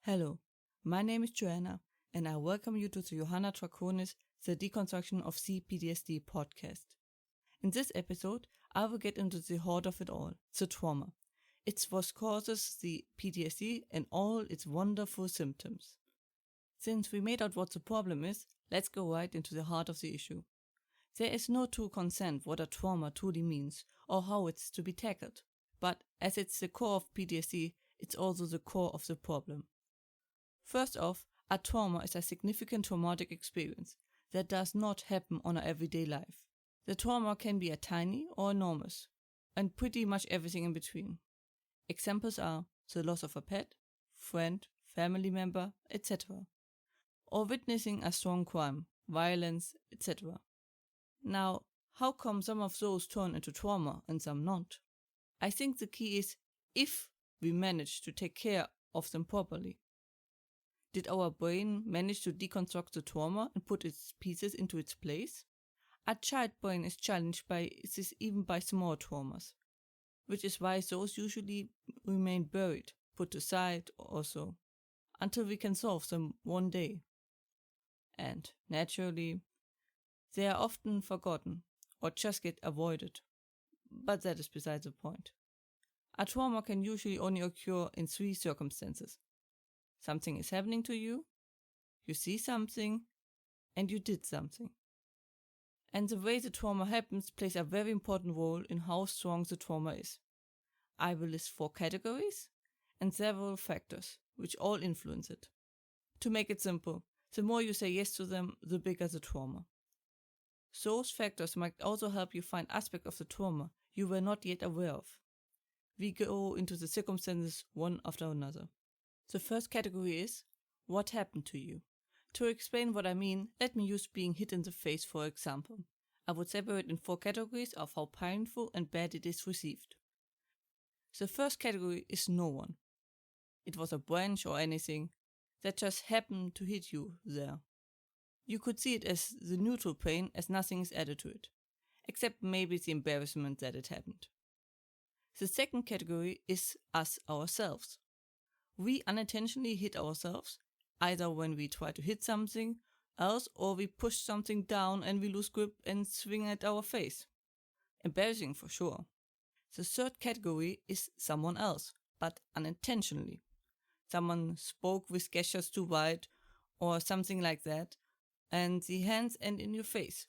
Hello, my name is Joanna, and I welcome you to the Johanna Draconis, the Deconstruction of CPTSD podcast. In this episode, I will get into the heart of it all, the trauma. It's what causes the PTSD and all its wonderful symptoms. Since we made out what the problem is, let's go right into the heart of the issue. There is no true consent what a trauma truly means or how it's to be tackled. But as it's the core of PTSD, it's also the core of the problem. First off, a trauma is a significant traumatic experience that does not happen on our everyday life. The trauma can be a tiny or enormous, and pretty much everything in between. Examples are the loss of a pet, friend, family member, etc. Or witnessing a strong crime, violence, etc. Now, how come some of those turn into trauma and some not? I think the key is if we manage to take care of them properly. Did our brain manage to deconstruct the trauma and put its pieces into its place? A child brain is challenged by this even by small traumas, which is why those usually remain buried, put aside or so, until we can solve them one day. And, naturally, they are often forgotten or just get avoided. But that is beside the point. A trauma can usually only occur in three circumstances. Something is happening to you, you see something, and you did something. And the way the trauma happens plays a very important role in how strong the trauma is. I will list 4 categories and several factors, which all influence it. To make it simple, the more you say yes to them, the bigger the trauma. Those factors might also help you find aspects of the trauma you were not yet aware of. We go into the circumstances one after another. The first category is, what happened to you? To explain what I mean, let me use being hit in the face for example. I would separate in 4 categories of how painful and bad it is received. The first category is no one. It was a branch or anything that just happened to hit you there. You could see it as the neutral pain as nothing is added to it, except maybe the embarrassment that it happened. The second category is us ourselves. We unintentionally hit ourselves, either when we try to hit something else or we push something down and we lose grip and swing at our face. Embarrassing for sure. The third category is someone else, but unintentionally. Someone spoke with gestures too wide or something like that, and the hands end in your face.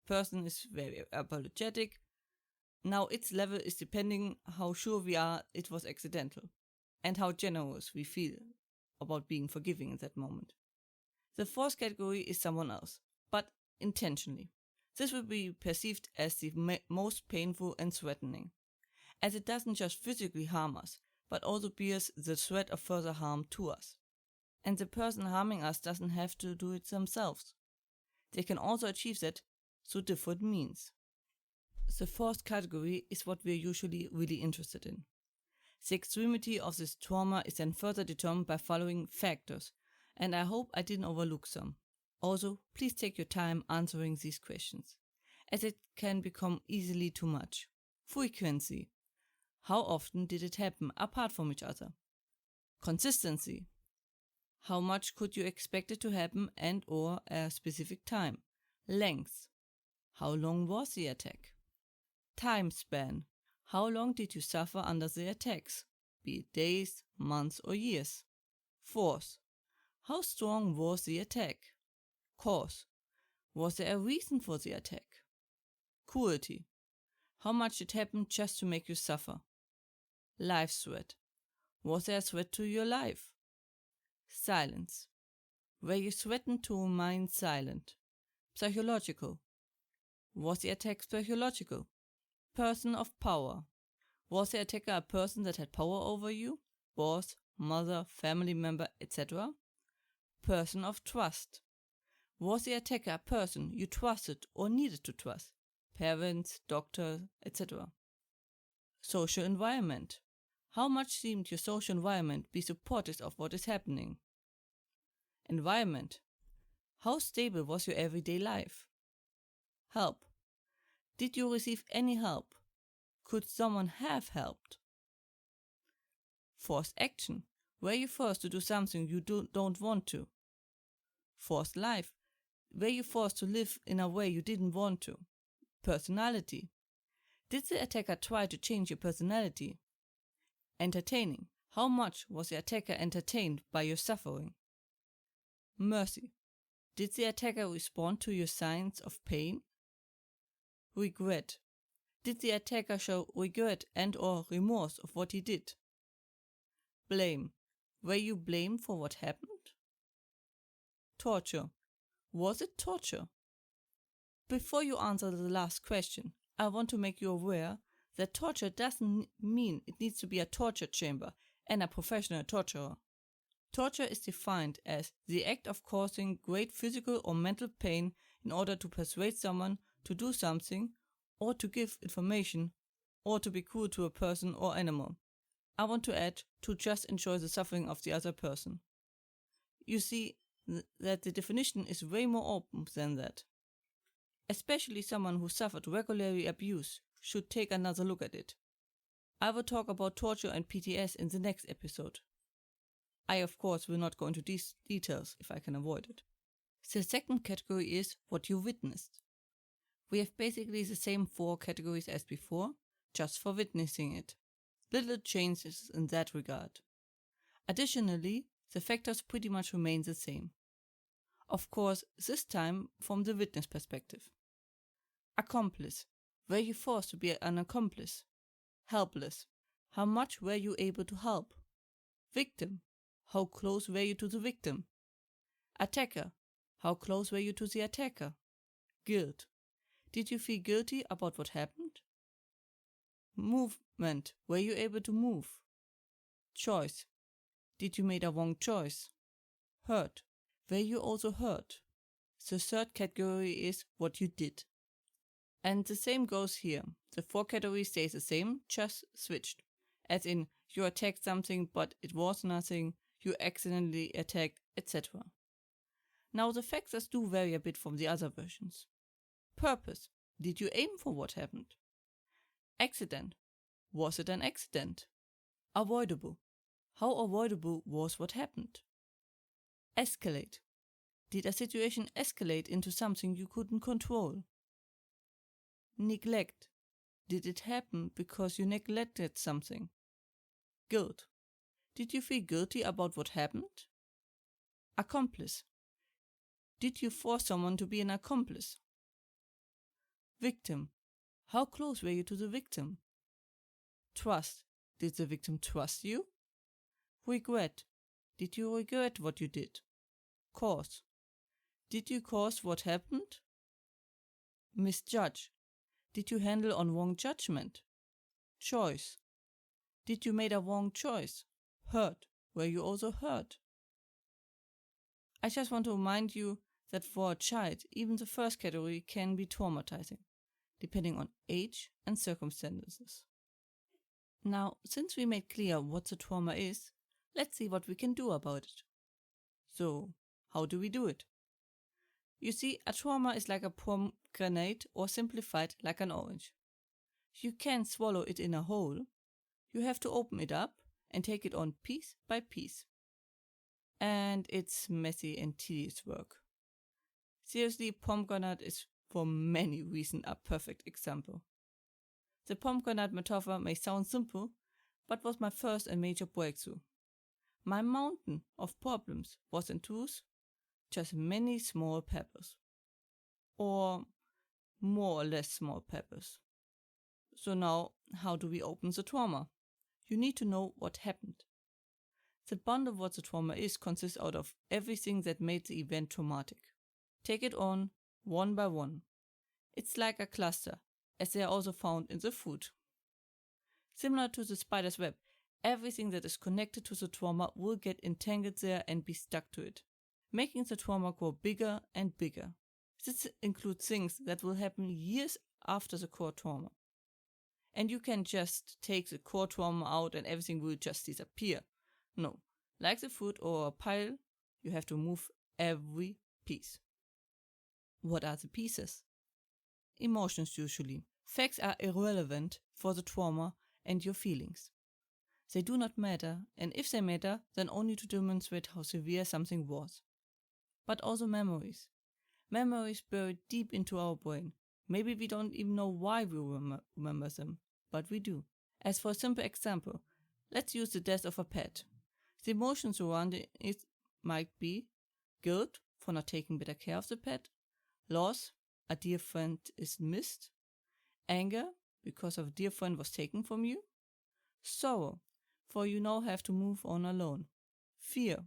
Person is very apologetic. Now its level is depending how sure we are it was accidental, and how generous we feel about being forgiving in that moment. The fourth category is someone else, but intentionally. This will be perceived as the most painful and threatening, as it doesn't just physically harm us, but also bears the threat of further harm to us. And the person harming us doesn't have to do it themselves. They can also achieve that through different means. The fourth category is what we're usually really interested in. The extremity of this trauma is then further determined by following factors, and I hope I didn't overlook some. Also, please take your time answering these questions, as it can become easily too much. Frequency. How often did it happen apart from each other? Consistency. How much could you expect it to happen and or a specific time? Length. How long was the attack? Time span. How long did you suffer under the attacks, be it days, months, or years? Force. How strong was the attack? Cause. Was there a reason for the attack? Cruelty. How much it happened just to make you suffer? Life threat. Was there a threat to your life? Silence. Were you threatened to remain silent? Psychological. Was the attack psychological? Person of power. Was the attacker a person that had power over you? Boss, mother, family member, etc.? Person of trust. Was the attacker a person you trusted or needed to trust? Parents, doctor, etc. Social environment. How much seemed your social environment be supportive of what is happening? Environment. How stable was your everyday life? Help. Did you receive any help? Could someone have helped? Forced action. Were you forced to do something you don't want to? Forced life. Were you forced to live in a way you didn't want to? Personality. Did the attacker try to change your personality? Entertaining. How much was the attacker entertained by your suffering? Mercy. Did the attacker respond to your signs of pain? Regret. Did the attacker show regret and/or remorse of what he did? Blame. Were you blamed for what happened? Torture. Was it torture? Before you answer the last question, I want to make you aware that torture doesn't mean it needs to be a torture chamber and a professional torturer. Torture is defined as the act of causing great physical or mental pain in order to persuade someone to do something, or to give information, or to be cruel to a person or animal. I want to add, to just enjoy the suffering of the other person. You see that the definition is way more open than that. Especially someone who suffered regular abuse should take another look at it. I will talk about torture and PTS in the next episode. I, of course, will not go into these details if I can avoid it. The second category is what you witnessed. We have basically the same 4 categories as before, just for witnessing it. Little changes in that regard. Additionally, the factors pretty much remain the same. Of course, this time from the witness perspective. Accomplice. Were you forced to be an accomplice? Helpless. How much were you able to help? Victim. How close were you to the victim? Attacker. How close were you to the attacker? Guilt. Did you feel guilty about what happened? Movement. Were you able to move? Choice. Did you make a wrong choice? Hurt. Were you also hurt? The third category is what you did. And the same goes here. The 4 categories stays the same, just switched. As in, you attacked something but it was nothing, you accidentally attacked, etc. Now the factors do vary a bit from the other versions. Purpose. Did you aim for what happened? Accident. Was it an accident? Avoidable. How avoidable was what happened? Escalate. Did a situation escalate into something you couldn't control? Neglect. Did it happen because you neglected something? Guilt. Did you feel guilty about what happened? Accomplice. Did you force someone to be an accomplice? Victim. How close were you to the victim? Trust. Did the victim trust you? Regret. Did you regret what you did? Cause. Did you cause what happened? Misjudge. Did you handle on wrong judgment? Choice. Did you make a wrong choice? Hurt. Were you also hurt? I just want to remind you that for a child, even the first category can be traumatizing, depending on age and circumstances. Now, since we made clear what the trauma is, let's see what we can do about it. So, how do we do it? You see, a trauma is like a pomegranate, or simplified, like an orange. You can't swallow it in a whole. You have to open it up and take it on piece by piece. And it's messy and tedious work. Seriously, pomegranate is for many reasons a perfect example. The pomegranate metaphor may sound simple, but was my first and major breakthrough. My mountain of problems was in truth just many small peppers. Or more or less small peppers. So now, how do we open the trauma? You need to know what happened. The bond of what the trauma is consists out of everything that made the event traumatic. Take it on one by one. It's like a cluster, as they are also found in the food. Similar to the spider's web, everything that is connected to the trauma will get entangled there and be stuck to it, making the trauma grow bigger and bigger. This includes things that will happen years after the core trauma. And you can just take the core trauma out and everything will just disappear. No, like the food or a pile, you have to move every piece. What are the pieces? Emotions usually. Facts are irrelevant for the trauma and your feelings. They do not matter, and if they matter, then only to demonstrate how severe something was. But also memories. Memories buried deep into our brain. Maybe we don't even know why we remember them, but we do. As for a simple example, let's use the death of a pet. The emotions surrounding it might be guilt for not taking better care of the pet, loss, a dear friend is missed, anger because a dear friend was taken from you, sorrow for you now have to move on alone, fear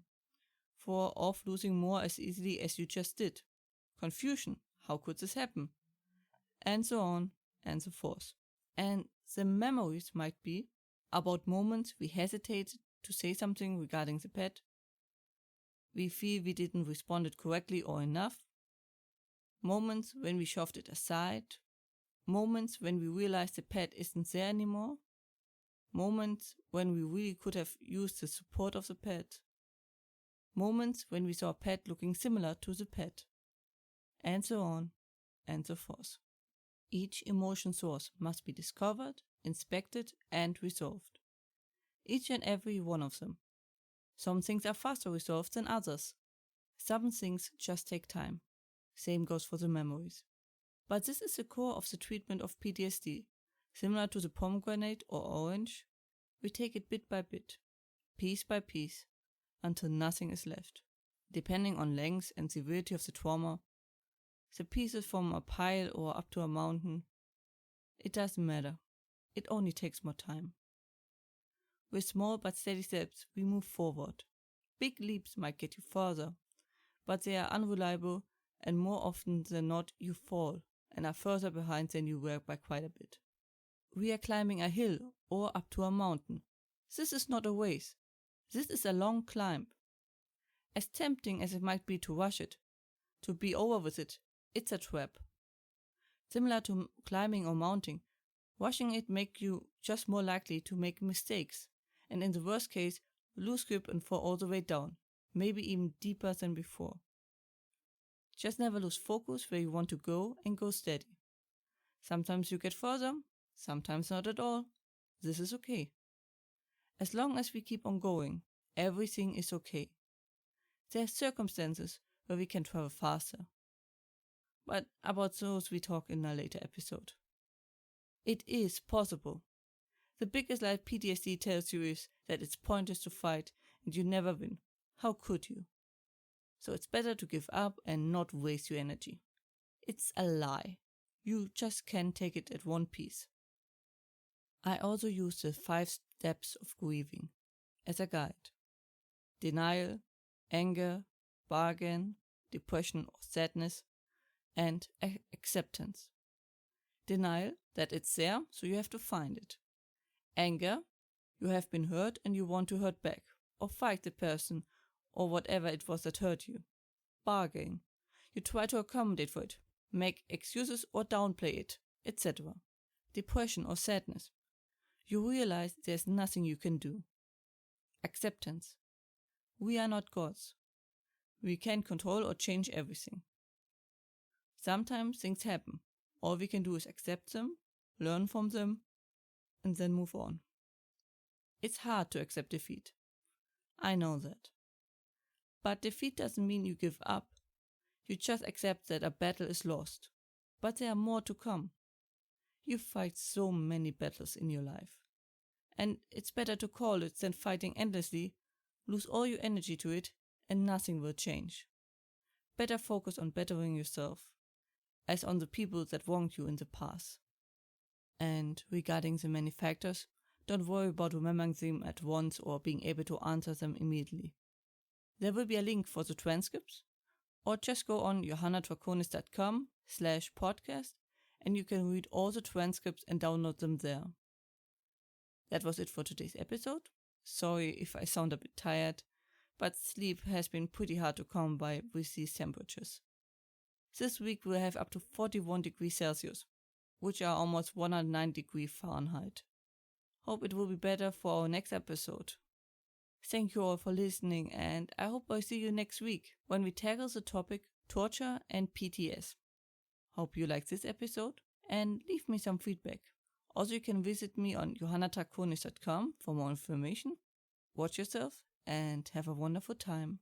for of losing more as easily as you just did, confusion, how could this happen, and so on and so forth. And the memories might be about moments we hesitated to say something regarding the pet, we feel we didn't respond it correctly or enough, moments when we shoved it aside, moments when we realized the pet isn't there anymore, moments when we really could have used the support of the pet, moments when we saw a pet looking similar to the pet, and so on and so forth. Each emotion source must be discovered, inspected, and resolved. Each and every one of them. Some things are faster resolved than others. Some things just take time. Same goes for the memories. But this is the core of the treatment of PTSD. Similar to the pomegranate or orange, we take it bit by bit, piece by piece, until nothing is left. Depending on length and severity of the trauma, the pieces from a pile or up to a mountain, it doesn't matter. It only takes more time. With small but steady steps, we move forward. Big leaps might get you further, but they are unreliable, and more often than not, you fall and are further behind than you were by quite a bit. We are climbing a hill or up to a mountain. This is not a race. This is a long climb. As tempting as it might be to rush it, to be over with it, it's a trap. Similar to climbing or mounting, rushing it makes you just more likely to make mistakes, and in the worst case, lose grip and fall all the way down, maybe even deeper than before. Just never lose focus where you want to go and go steady. Sometimes you get further, sometimes not at all. This is okay. As long as we keep on going, everything is okay. There are circumstances where we can travel faster. But about those we talk in a later episode. It is possible. The biggest lie PTSD tells you is that it's pointless to fight and you never win. How could you? So it's better to give up and not waste your energy. It's a lie. You just can't take it at one piece. I also use the 5 steps of grieving as a guide. Denial, anger, bargain, depression or sadness, and acceptance. Denial, that it's there, so you have to find it. Anger, you have been hurt and you want to hurt back, or fight the person, or whatever it was that hurt you. Bargain, you try to accommodate for it, make excuses or downplay it, etc. Depression or sadness, you realize there's nothing you can do. Acceptance, we are not gods. We can't control or change everything. Sometimes things happen. All we can do is accept them, learn from them, and then move on. It's hard to accept defeat. I know that. But defeat doesn't mean you give up. You just accept that a battle is lost. But there are more to come. You fight so many battles in your life. And it's better to call it than fighting endlessly, lose all your energy to it, and nothing will change. Better focus on bettering yourself, as on the people that wronged you in the past. And regarding the many factors, don't worry about remembering them at once or being able to answer them immediately. There will be a link for the transcripts, or just go on johannatraconis.com/podcast and you can read all the transcripts and download them there. That was it for today's episode. Sorry if I sound a bit tired, but sleep has been pretty hard to come by with these temperatures. This week we'll have up to 41 degrees Celsius, which are almost 109 degrees Fahrenheit. Hope it will be better for our next episode. Thank you all for listening, and I hope I see you next week when we tackle the topic torture and PTS. Hope you liked this episode and leave me some feedback. Also, you can visit me on johannatrakonis.com for more information. Watch yourself and have a wonderful time.